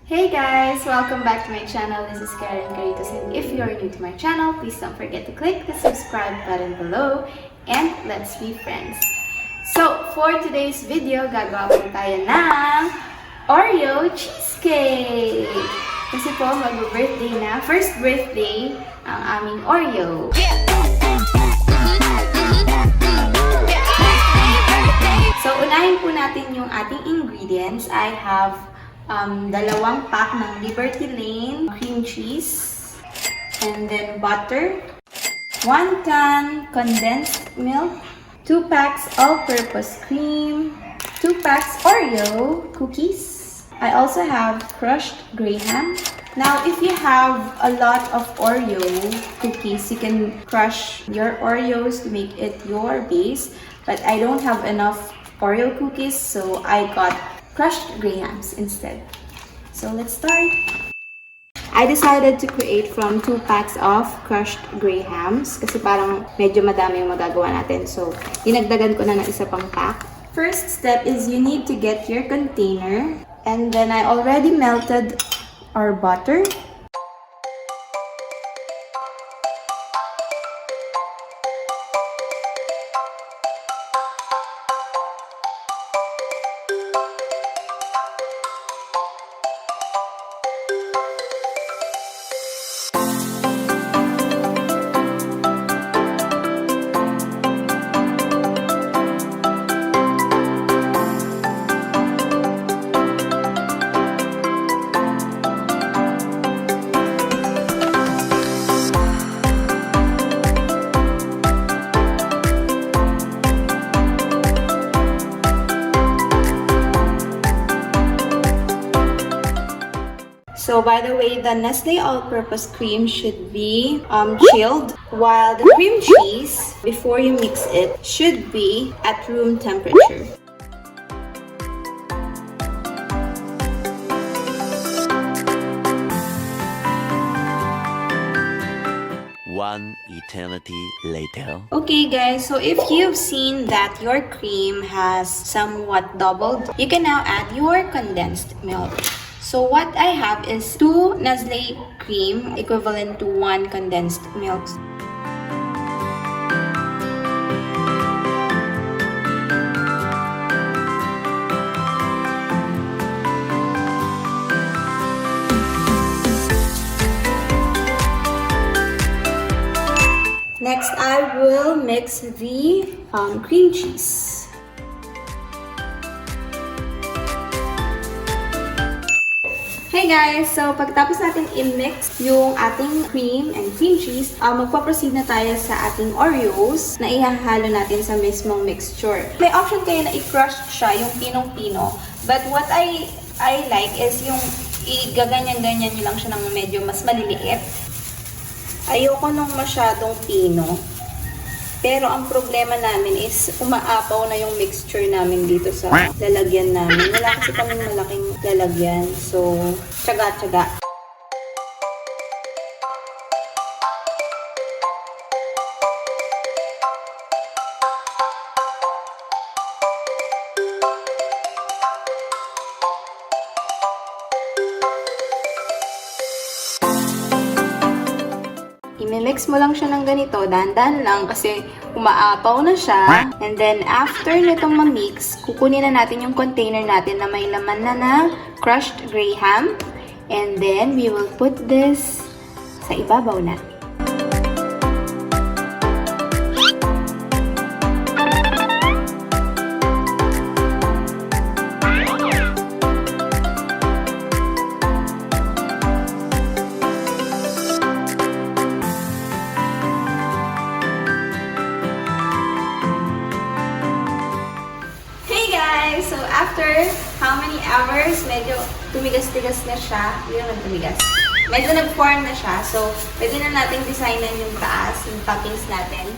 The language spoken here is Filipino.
Hey guys! Welcome back to my channel. This is Caritos, and if you are new to my channel, please don't forget to click the subscribe button below and let's be friends. So, for today's video, gagawa po tayo ng OREO cheesecake! Kasi po, mag-birthday na. First birthday ang aming OREO. So, unahin po natin yung ating ingredients. I have dalawang pack ng Liberty Lane cream cheese, and then butter, 1 can condensed milk, 2 packs all-purpose cream, 2 packs Oreo cookies. I also have crushed graham. Now, if you have a lot of Oreo cookies, you can crush your Oreos to make it your base. But I don't have enough Oreo cookies, so I got crushed grahams instead. So let's start. I decided to create from 2 packs of crushed grahams kasi parang medyo madami yung magagawa natin. So, dinagdagan ko na ng isa pang pack. First step is you need to get your container. And then I already melted our butter. So, by the way, the Nestle all-purpose cream should be chilled, while the cream cheese, before you mix it, should be at room temperature. One eternity later. Okay guys, so if you've seen that your cream has somewhat doubled, you can now add your condensed milk. So what I have is 2 Nestle cream equivalent to 1 condensed milk. Next, I will mix the cream cheese. Hey guys! So, pagkatapos natin i-mix yung ating cream and cream cheese, magpa-proceed na tayo sa ating Oreos na ihahalo natin sa mismong mixture. May option kayo na i-crush siya, yung pinong-pino. But what I like is yung i-gaganyan-ganyan nyo lang siya ng medyo mas maliliit. Ayoko nung masyadong pino. Pero ang problema namin is umaapaw na yung mixture namin dito sa lalagyan namin. Wala kasi kaming malaking lalagyan. So, tsaga-tsaga. I-mix mo lang siya ng ganito, dahan-dahan lang kasi umaapaw na siya. And then, after nitong ma-mix, kukunin na natin yung container natin na may laman na crushed graham. And then, we will put this sa ibabaw natin. So, after how many hours, medyo tumigas-tigas na siya. Hindi naman tumigas. Medyo nag-form na siya. So, pwede na natin designan yung taas, yung toppings natin.